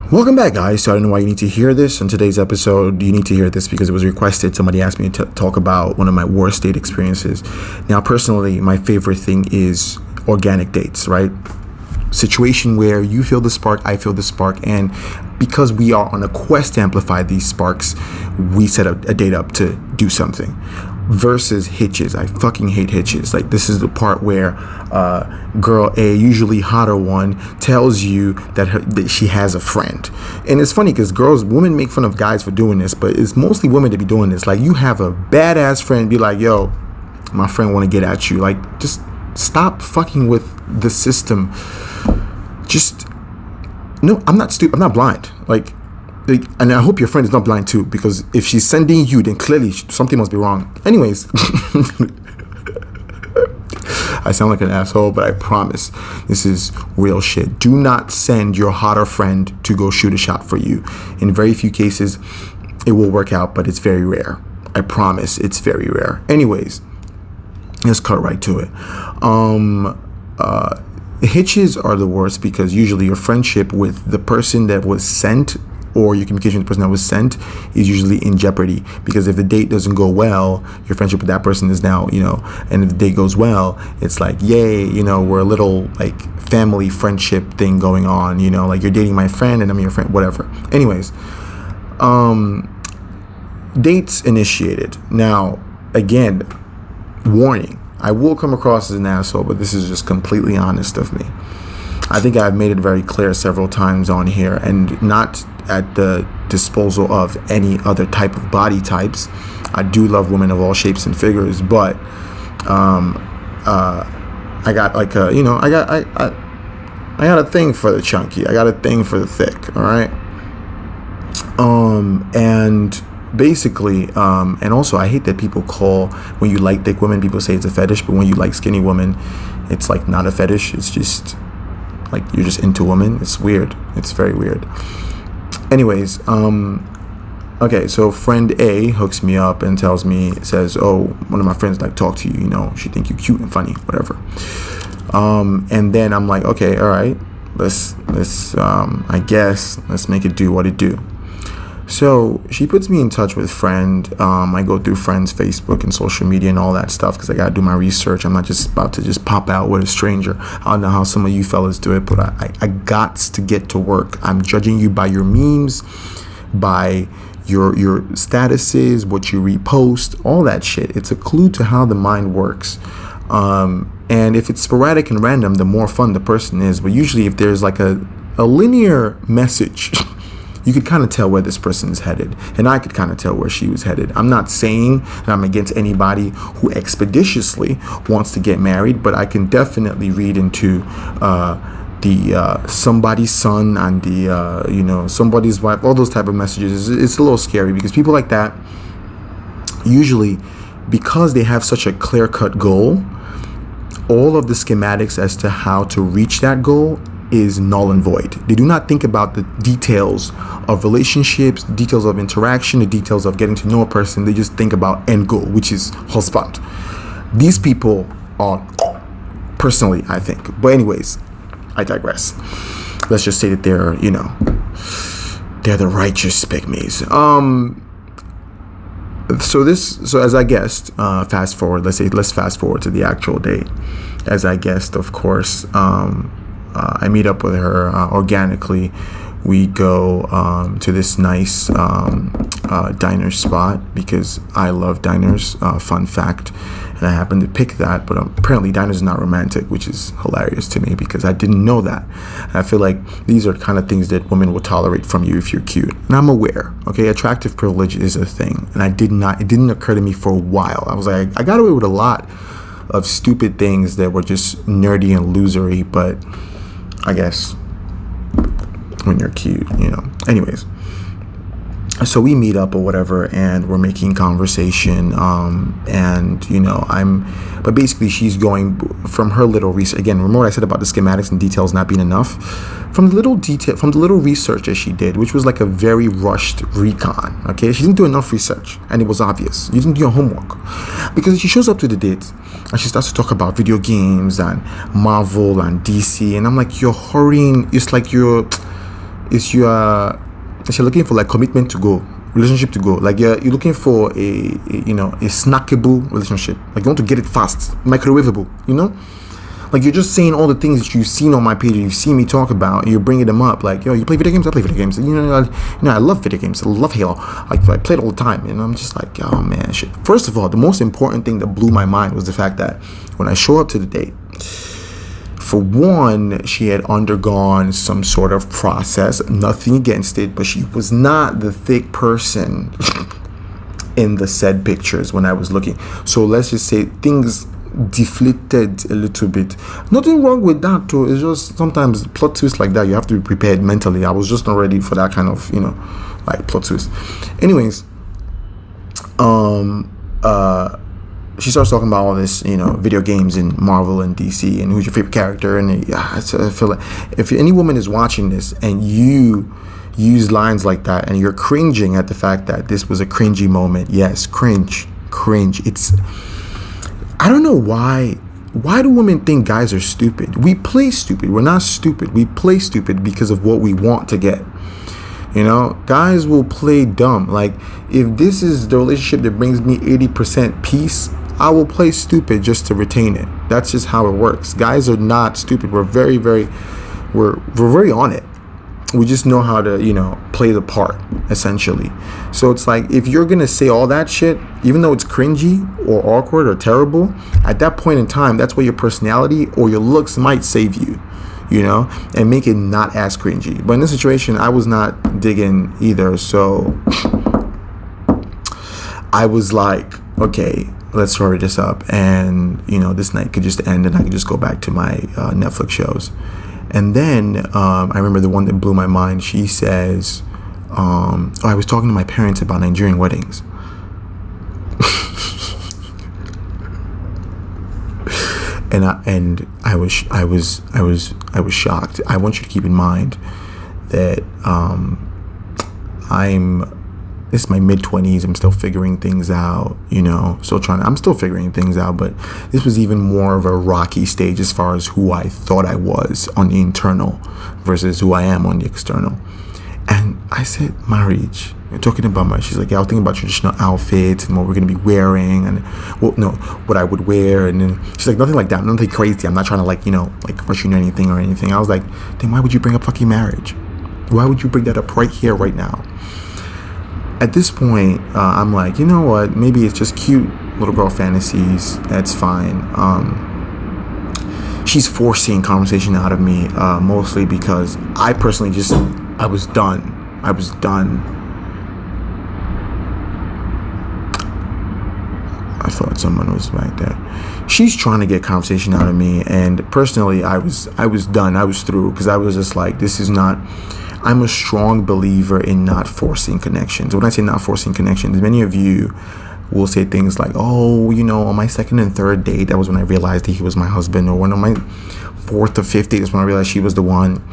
Welcome back, guys. So I don't know why you need to hear this. On today's episode, you need to hear this because it was requested. Somebody asked me to talk about one of my worst date experiences. Now, personally, my favorite thing is organic dates, right? Situation where you feel the spark, I feel the spark, and because we are on a quest to amplify these sparks, we set a date up to do something. Versus hitches. I fucking hate hitches. Like, this is the part where girl A, usually hotter one, tells you that she has a friend. And it's funny because women make fun of guys for doing this, but it's mostly women to be doing this. Like, you have a badass friend, be like, yo, my friend want to get at you. Like, just stop fucking with the system. No, I'm not stupid. I'm not blind. Like, and I hope your friend is not blind too, because if she's sending you, then clearly something must be wrong. Anyways, I sound like an asshole, but I promise this is real shit. Do not send your hotter friend to go shoot a shot for you. In very few cases, it will work out, but it's very rare. I promise it's very rare. Anyways, let's cut right to it. Hitches are the worst because usually your friendship with the person that was sent, or your communication with the person that was sent, is usually in jeopardy. Because if the date doesn't go well, your friendship with that person is now, and if the date goes well, it's like, yay, we're a little like family friendship thing going on, like you're dating my friend and I'm your friend, whatever. Anyways, dates initiated. Now, again, warning, I will come across as an asshole, but this is just completely honest of me. I think I've made it very clear several times on here, and not at the disposal of any other type of body types. I do love women of all shapes and figures, but I got like a, I got a thing for the chunky. I got a thing for the thick. All right. And basically, and also I hate that people call, when you like thick women, people say it's a fetish, but when you like skinny women, it's like not a fetish. It's just like you're just into women. It's weird. It's very weird. Anyways, okay, so friend A hooks me up and says, oh, one of my friends like talk to you, she think you cute and funny, whatever. And then I'm like, okay, all right, let's I guess let's make it do what it do. So she puts me in touch with friend. I go through friend's Facebook and social media and all that stuff because I gotta do my research. I'm not just about to just pop out with a stranger. I don't know how some of you fellas do it, but I got to get to work. I'm judging you by your memes, by your statuses, what you repost, all that shit. It's a clue to how the mind works. And if it's sporadic and random, the more fun the person is. But usually if there's like a linear message, you could kind of tell where this person is headed. And I could kind of tell where she was headed. I'm not saying that I'm against anybody who expeditiously wants to get married, but I can definitely read into the somebody's son and the, somebody's wife, all those type of messages. It's a little scary because people like that, usually because they have such a clear-cut goal, all of the schematics as to how to reach that goal is null and void. They do not think about the details of relationships, the details of interaction, the details of getting to know a person. They just think about end goal, which is husband. These people are, personally, I think. But anyways, I digress. Let's just say that they're the righteous pygmies. So as I guessed, let's fast forward to the actual date. As I guessed, of course, I meet up with her organically. We go to this nice diner spot because I love diners. Fun fact, and I happened to pick that. But apparently, diners are not romantic, which is hilarious to me because I didn't know that. And I feel like these are the kind of things that women will tolerate from you if you're cute. And I'm aware. Okay, attractive privilege is a thing, and it didn't occur to me for a while. I was like, I got away with a lot of stupid things that were just nerdy and losery, but I guess when you're cute, Anyways, so we meet up or whatever, and we're making conversation. But basically she's going from her little research. Again, remember what I said about the schematics and details not being enough? From the little research that she did, which was like a very rushed recon. Okay, she didn't do enough research, and it was obvious. You didn't do your homework, because she shows up to the date and she starts to talk about video games and Marvel and DC, and I'm like, you're hurrying. It's like you're is you're looking for like commitment to go, relationship to go. Like you're looking for a snackable relationship. Like you want to get it fast, microwavable. Like you're just saying all the things that you've seen on my page, you've seen me talk about, and you're bringing them up. Like, yo, you play video games? I play video games. I love video games. I love Halo. I play it all the time. And I'm just like, oh man, shit. First of all, the most important thing that blew my mind was the fact that when I show up to the date, for one, she had undergone some sort of process. Nothing against it, but she was not the thick person in the said pictures when I was looking. So let's just say things deflated a little bit. Nothing wrong with that too. It's just sometimes plot twists like that, you have to be prepared mentally. I was just not ready for that kind of like plot twist. Anyways, she starts talking about all this video games and Marvel and DC and who's your favorite character, and I feel like if any woman is watching this and you use lines like that and you're cringing at the fact that this was a cringy moment, yes, cringe. I don't know why do women think guys are stupid? We play stupid. We're not stupid. We play stupid because of what we want to get. Guys will play dumb. Like, if this is the relationship that brings me 80% peace, I will play stupid just to retain it. That's just how it works. Guys are not stupid. We're very, very, we're very on it. We just know how to, play the part, essentially. So it's like, if you're going to say all that shit, even though it's cringy or awkward or terrible, at that point in time, that's where your personality or your looks might save you, and make it not as cringy. But in this situation, I was not digging either. So I was like, okay, let's hurry this up. And, this night could just end and I could just go back to my Netflix shows. And then I remember the one that blew my mind. She says, I was talking to my parents about Nigerian weddings. and I was shocked. I want you to keep in mind that this is my mid-20s. I'm still figuring things out, I'm still figuring things out, but this was even more of a rocky stage as far as who I thought I was on the internal versus who I am on the external. And I said, marriage. You're talking about marriage. She's like, yeah, I was thinking about traditional outfits and what we're going to be wearing and what I would wear. And then she's like, nothing like that. Nothing crazy. I'm not trying to rush you into anything. I was like, then why would you bring up fucking marriage? Why would you bring that up right here, right now? At this point, I'm like, you know what? Maybe it's just cute little girl fantasies. That's fine. She's forcing conversation out of me, mostly because I personally I was done. I thought someone was back there. She's trying to get conversation out of me, and personally, I was done. I was through, because I was just like, this is not. I'm a strong believer in not forcing connections. When I say not forcing connections, many of you will say things like, oh, on my second and third date, that was when I realized that he was my husband, or when on my fourth or fifth date is when I realized she was the one.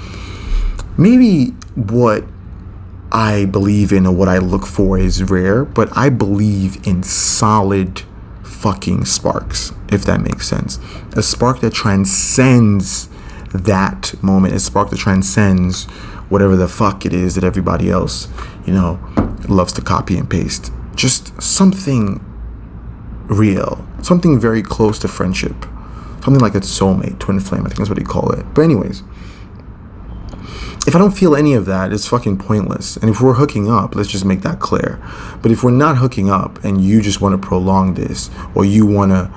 Maybe what I believe in or what I look for is rare, but I believe in solid fucking sparks, if that makes sense. A spark that transcends that moment, a spark that transcends whatever the fuck it is that everybody else, loves to copy and paste. Just something real, something very close to friendship, something like a soulmate, twin flame, I think that's what you call it. But anyways, if I don't feel any of that, it's fucking pointless. And if we're hooking up, let's just make that clear. But if we're not hooking up and you just want to prolong this, or you want to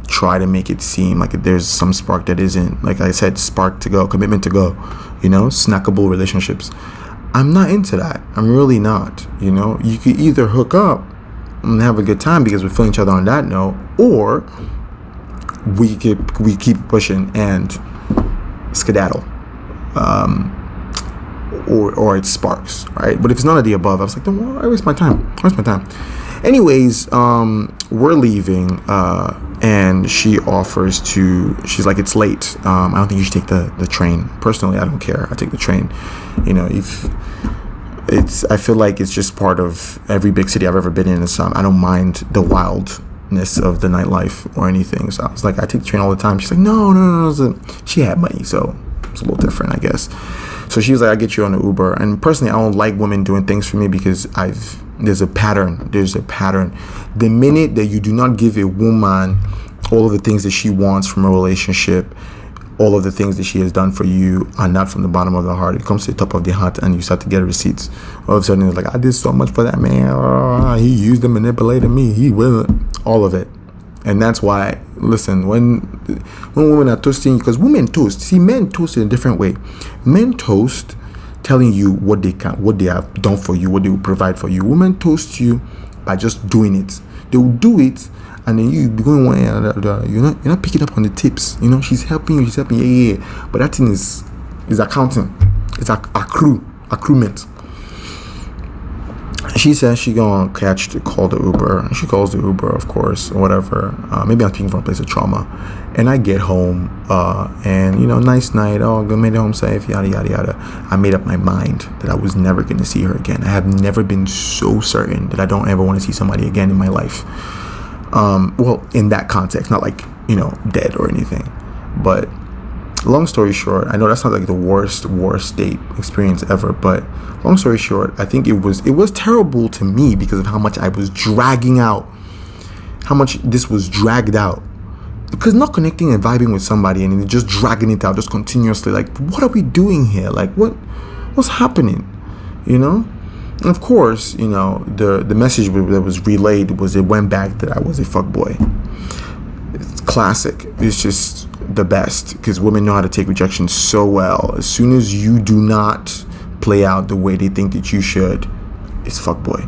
try to make it seem like there's some spark that isn't, like I said, spark to go, commitment to go, snackable relationships, I'm not into that. I'm really not. You could either hook up and have a good time because we're feeling each other on that note, or we keep pushing and skedaddle. Or it sparks, right? But if it's none of the above, I was like, then I waste my time. Anyways, we're leaving, and she offers to. She's like, it's late. I don't think you should take the train. Personally, I don't care. I take the train. If it's, I feel like it's just part of every big city I've ever been in. I don't mind the wildness of the nightlife or anything. So I was like, I take the train all the time. She's like, no. She had money, so it's a little different, I guess. So she was like, "I get you on the Uber." And personally, I don't like women doing things for me because there's a pattern. The minute that you do not give a woman all of the things that she wants from a relationship, all of the things that she has done for you are not from the bottom of the heart. It comes to the top of the heart, and you start to get receipts. All of a sudden, it's like, I did so much for that man. He used and manipulated me. He will all of it. And that's why, listen, when women are toasting, because women toast. See, men toast in a different way. Men toast telling you what they have done for you, what they will provide for you. Women toast you by just doing it. They will do it, and then you be going one way or the other. You're not picking up on the tips. She's helping you. Yeah. But that thing is accounting. It's accruement. She says she gonna call the Uber. She calls the Uber, of course, or whatever. Maybe I'm speaking from a place of trauma. And I get home, and nice night. Oh, made it home safe. Yada yada yada. I made up my mind that I was never gonna see her again. I have never been so certain that I don't ever want to see somebody again in my life. Well, in that context, not like dead or anything. But long story short, I know that's not like the worst date experience ever, but long story short, I think it was terrible to me because of how much I was dragging out, how much this was dragged out. Because not connecting and vibing with somebody and then just dragging it out just continuously, like, what are we doing here? Like, what's happening? And of course, the message that was relayed was it went back that I was a fuckboy. It's classic. It's just the best because women know how to take rejection so well. As soon as you do not play out the way they think that you should, it's fuckboy.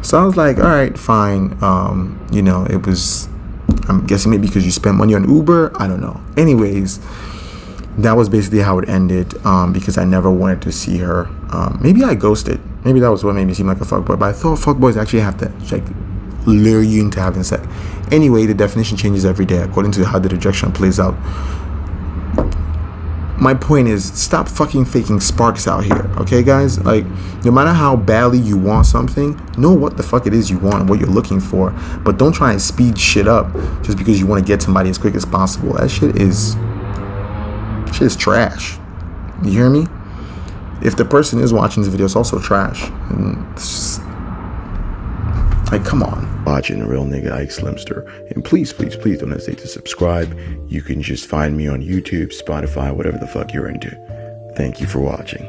So I was like, all right, fine. It was, I'm guessing maybe because you spent money on Uber. I don't know. Anyways, that was basically how it ended because I never wanted to see her. Maybe I ghosted. Maybe that was what made me seem like a fuckboy. But I thought fuckboys actually have to lure you into having sex. Anyway, the definition changes every day according to how the rejection plays out. My point is, stop fucking faking sparks out here, okay, guys? Like, no matter how badly you want something, know what the fuck it is you want and what you're looking for, but don't try and speed shit up just because you want to get somebody as quick as possible. That shit is trash. You hear me? If the person is watching this video, it's also trash. And it's just, like, come on. Watching a real nigga Ike Slimster. And please don't hesitate to subscribe. You can just find me on YouTube, Spotify, whatever the fuck you're into. Thank you for watching.